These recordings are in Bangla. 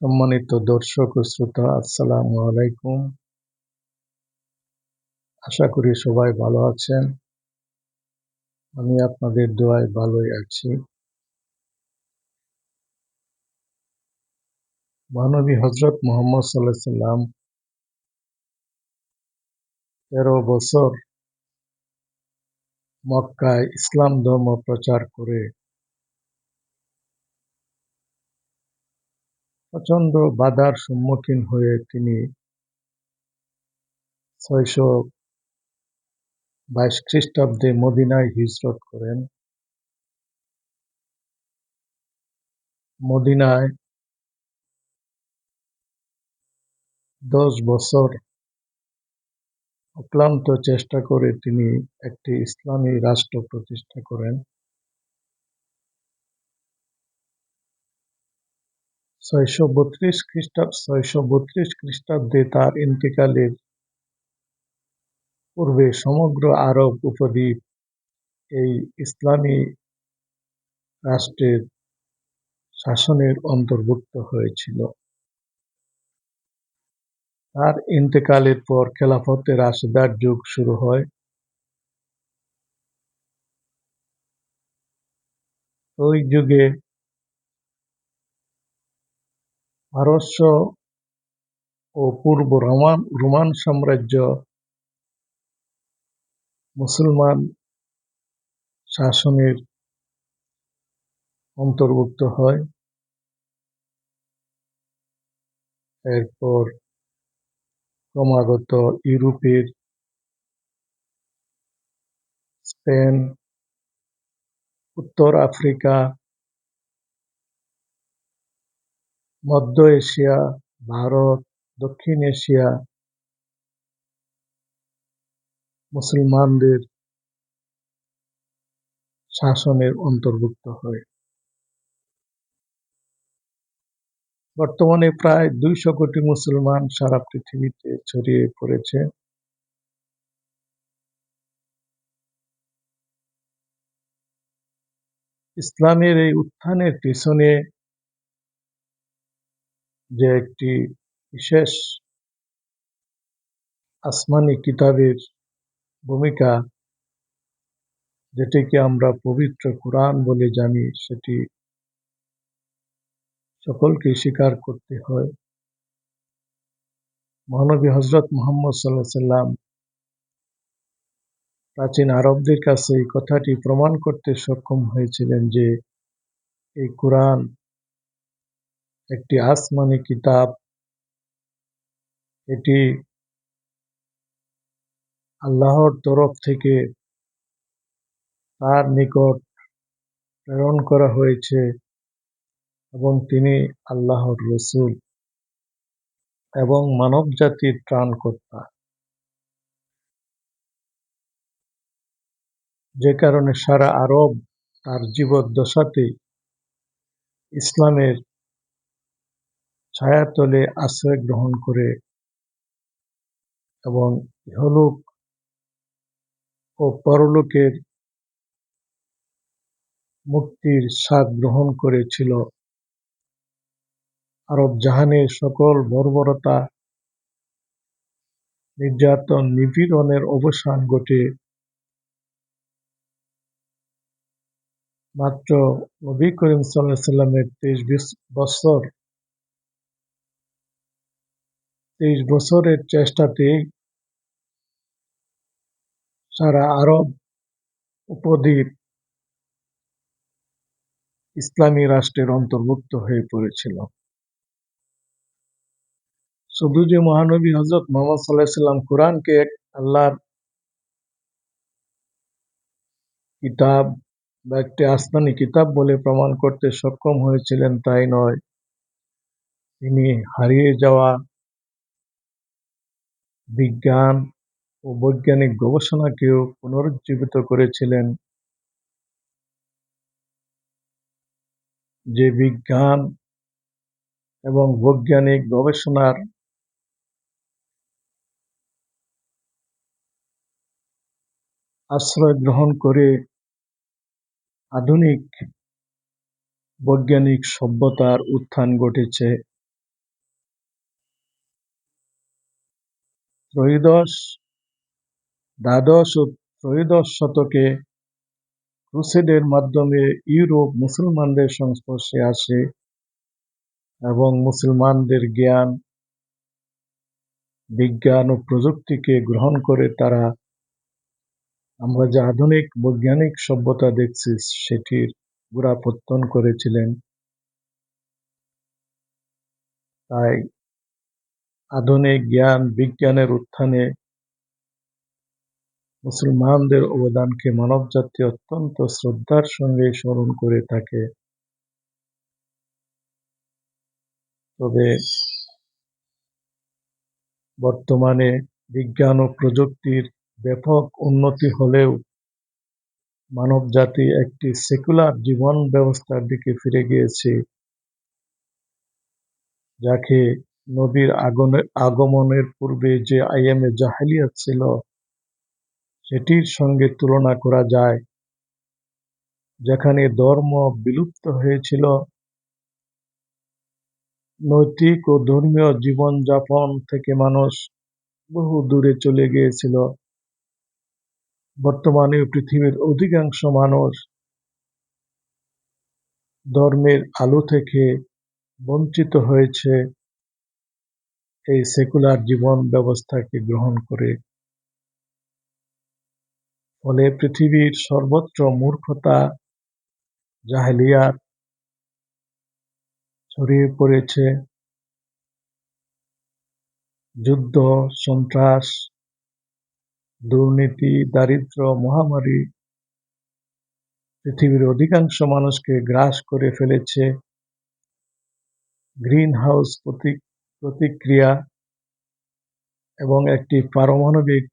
সম্মানিত দর্শক ও শ্রোতা, আসসালামু আলাইকুম। আশা করি সবাই ভালো আছেন। আমি আপনাদের দোয়ায় ভালোই আছি। মহানবী হযরত মুহাম্মদ সাল্লাল্লাহু আলাইহি সাল্লাম ১৩ বছর মক্কায় ইসলাম ধর্ম প্রচার করে প্রচণ্ড বাধার সম্মুখীন হয়ে তিনি ৬২২ খ্রিস্টাব্দে মদিনায় হিজরত করেন। মদিনায় ১০ বছর অক্লান্ত চেষ্টা করে তিনি একটি ইসলামী রাষ্ট্র প্রতিষ্ঠা করেন। ৬৩২ খ্রিস্টাব্দে তার ইন্তেকালের পূর্বে সমগ্র আরব উপদ্বীপ এই ইসলামী রাষ্ট্রের শাসনের অন্তর্ভুক্ত হয়েছিল। তার ইন্তেকালের পর খেলাফতে রাশেদার যুগ শুরু হয়। ওই যুগে পারস্য ও পূর্ব রোমান সাম্রাজ্য মুসলমান শাসনের অন্তর্ভুক্ত হয়। এরপর ক্রমাগত ইউরোপের স্পেন, উত্তর আফ্রিকা, মধ্য এশিয়া, ভারত, দক্ষিণ এশিয়া মুসলমানদের শাসনের অন্তর্ভুক্ত হয়। বর্তমানে প্রায় ২০০ কোটি মুসলমান সারা পৃথিবীতে ছড়িয়ে পড়েছে। ইসলামের এই উত্থানের পিছনে যে একটি বিশেষ আসমানি কিতাবের ভূমিকা, যেটিকে আমরা পবিত্র কুরআন বলে জানি, সেটি সকলকে স্বীকার করতে হয়। মহানবী হযরত মুহাম্মদ সাল্লাল্লাহু আলাইহি সাল্লাম প্রাচীন আরবদের কাছে এই কথাটি প্রমাণ করতে সক্ষম হয়েছিলেন যে এই কুরআন একটি আসমানি কিতাব। এটি আল্লাহর তরফ থেকে তার নিকট প্রেরণ করা হয়েছে এবং তিনি আল্লাহর রাসূল এবং মানবজাতির ত্রাণকর্তা। যে কারণে সারা আরব তার জীবদ্দশাতেই ইসলামের ছায়াতলে আশ্রয় গ্রহণ করে এবং ইহলোক ও পরলোকের মুক্তির স্বাদ গ্রহণ করেছিল। আরব জাহানের সকল বর্বরতা, নির্যাতন, নিপীড়নের অবসান ঘটে মাত্র নবী করিম সাল্লাল্লাহু আলাইহি সাল্লামের ২৩ বছরের চেষ্টাতেই সারা আরব উপদ্বীপ ইসলামী রাষ্ট্রের অন্তর্ভুক্ত হয়ে পড়েছিল। শুধু যে মহানবী হযরত মুহাম্মদ সাল্লাল্লাহু আলাইহি সাল্লাম কুরআনকে এক আল্লাহর কিতাব বা একটি আসমানি কিতাব বলে প্রমাণ করতে সক্ষম হয়েছিলেন তাই নয়, তিনি হারিয়ে যাওয়া বিজ্ঞান ও বৈজ্ঞানিক গবেষণাকেও পুনরুজ্জীবিত করেছিলেন। যে বিজ্ঞান এবং বৈজ্ঞানিক গবেষণার আশ্রয় গ্রহণ করে আধুনিক বৈজ্ঞানিক সভ্যতার উত্থান ঘটেছে। ত্রয়োদশ, দ্বাদশ ও ত্রয়োদশ শতকে ক্রুসেডের মাধ্যমে ইউরোপ মুসলমানদের সংস্পর্শে আসে এবং মুসলমানদের জ্ঞান, বিজ্ঞান ও প্রযুক্তিকে গ্রহণ করে তারা আমরা যে আধুনিক বৈজ্ঞানিক সভ্যতা দেখছি সেটির গোড়াপত্তন করেছিলেন। তাই আধুনিক জ্ঞান বিজ্ঞানের উত্থানে মুসলমানদের অবদানকে মানবজাতি অত্যন্ত শ্রদ্ধার সঙ্গে স্মরণ করে থাকে। তবে বর্তমানে বিজ্ঞান ও প্রযুক্তির ব্যাপক উন্নতি হলেও মানবজাতি একটি সেকুলার জীবন ব্যবস্থার দিকে ফিরে গিয়েছে, যাকে নবীর আগমনের পূর্বে যে আইয়ামে জাহেলিয়াত ছিল সেটির সঙ্গে তুলনা করা যায়, যেখানে ধর্ম বিলুপ্ত হয়েছিল, নৈতিক ও ধর্মীয় জীবনযাপন থেকে মানুষ বহু দূরে চলে গিয়েছিল। বর্তমানে পৃথিবীর অধিকাংশ মানুষ ধর্মের আলো থেকে বঞ্চিত হয়েছে এই সেকুলার জীবন ব্যবস্থাকে গ্রহণ করে। ফলে পৃথিবীর সর্বত্র মূর্খতা, জাহেলিয়াত ছড়িয়ে পড়েছে। যুদ্ধ, সন্ত্রাস, দুর্নীতি, দারিদ্র্য, মহামারী পৃথিবীর অধিকাংশ মানুষকে গ্রাস করে ফেলেছে। গ্রিন হাউস প্রতিক্রিয়া এবং একটি পারমাণবিক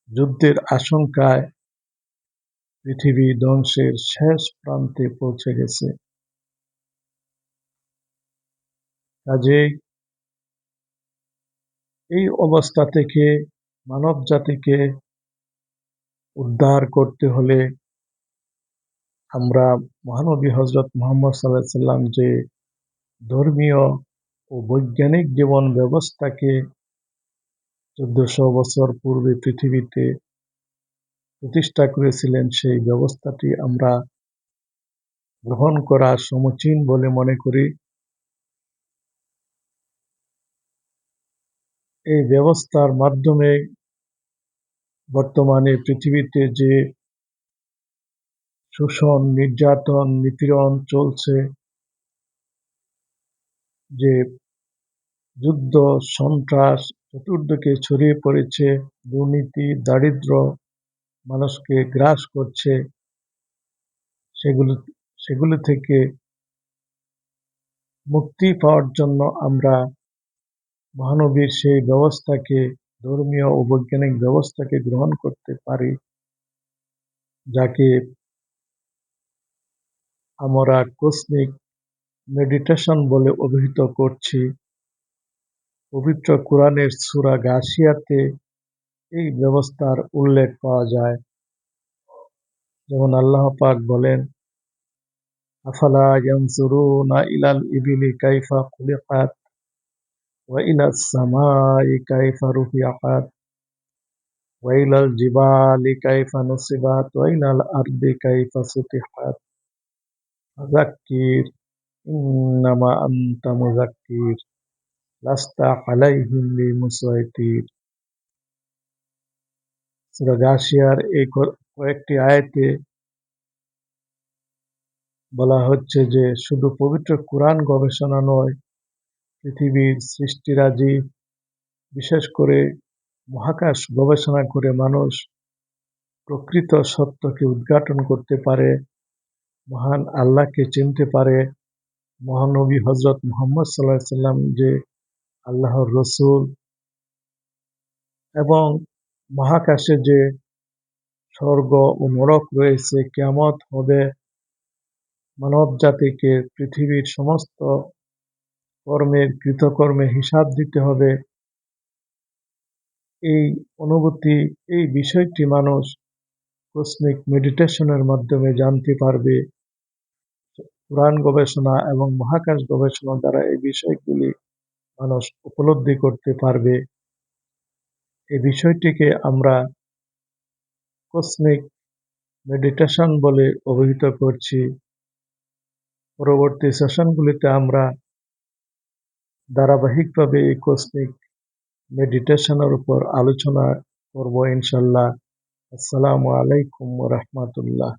যুদ্ধের আশঙ্কায় পৃথিবী ধ্বংসের শেষ প্রান্তে পৌঁছে গেছে। কাজেই এই অবস্থা থেকে মানব জাতিকে উদ্ধার করতে হলে আমরা মহানবী হযরত মুহাম্মদ সাল্লাল্লাহু আলাইহি ওয়াসাল্লাম যে ধর্মীয় ও বৈজ্ঞানিক জীবন ব্যবস্থাকে 1400 বছর পূর্বে পৃথিবীতে প্রতিষ্ঠা করেছিলেন, সেই ব্যবস্থাটি আমরা গ্রহণ করা সমীচীন বলে মনে করি। এই ব্যবস্থার মাধ্যমে বর্তমানে পৃথিবীতে যে শোষণ, নির্যাতন, নিপীড়ন চলছে, যে যুদ্ধ, সন্ত্রাস চতুর্দিকে ছড়িয়ে পড়েছে, দুর্নীতি, দারিদ্র্য মানুষকে গ্রাস করছে, সেগুলো থেকে মুক্তি পাওয়ার জন্য আমরা মহানবীর সেই ব্যবস্থাকে, ধর্মীয় ও বৈজ্ঞানিক ব্যবস্থাকে গ্রহণ করতে পারি, যাকে আমরা কসমিক মেডিটেশন বলে অভিহিত করছি। পবিত্র কোরআনের সূরা গাশিয়াতে এই ব্যবস্থার উল্লেখ পাওয়া যায়। যেমন আল্লাহ পাক বলেন, আফালা ইয়ানজুরুনা ইলাল ইবিলি কাইফা খুলিকাত ওয়া ইলাস সামাই কাইফা রুফিআত ওয়া ইলাল জিবালি কাইফা নুসিবাত ওয়া ইলাল আরদি কাইফা সুতিহাত ফাযাক্কির ইন্নামা আনতা মুযাক্কির লাস্তা আলাইহিম বিমুসাইতির। সূরা গাশিয়ার এই কয়েকটি আয়াতে বলা হচ্ছে যে শুধু পবিত্র কোরআন গবেষণা নয়, পৃথিবীর সৃষ্টিরাজি, বিশেষ করে মহাকাশ গবেষণা করে মানুষ প্রকৃত সত্যকে উদ্ঘাটন করতে পারে, মহান আল্লাহকে চিনতে পারে, মহানবী হযরত মুহাম্মদ সাল্লাল্লাহু আলাইহি ওয়াসাল্লাম যে আল্লাহর রসূল, এবং মহাকাশে যে স্বর্গ ও নরক রয়েছে, কিয়ামত হবে, মানব জাতিকে পৃথিবীর সমস্ত কর্মের কৃতকর্মের হিসাব দিতে হবে, এই অনুভূতি, এই বিষয়টি মানুষ কসমিক মেডিটেশনের মাধ্যমে জানতে পারবে। কোরআন গবেষণা এবং মহাকাশ গবেষণা দ্বারা এই বিষয়গুলি মানুষ উপলব্ধি করতে পারবে। এই বিষয়টিকে আমরা কসমিক মেডিটেশন বলে অভিহিত করছি। পরবর্তী সেশনগুলিতে আমরা ধারাবাহিকভাবে এই কসমিক মেডিটেশনের উপর আলোচনা করব ইনশাল্লাহ। আসসালামু আলাইকুম ওয়া রাহমাতুল্লাহ।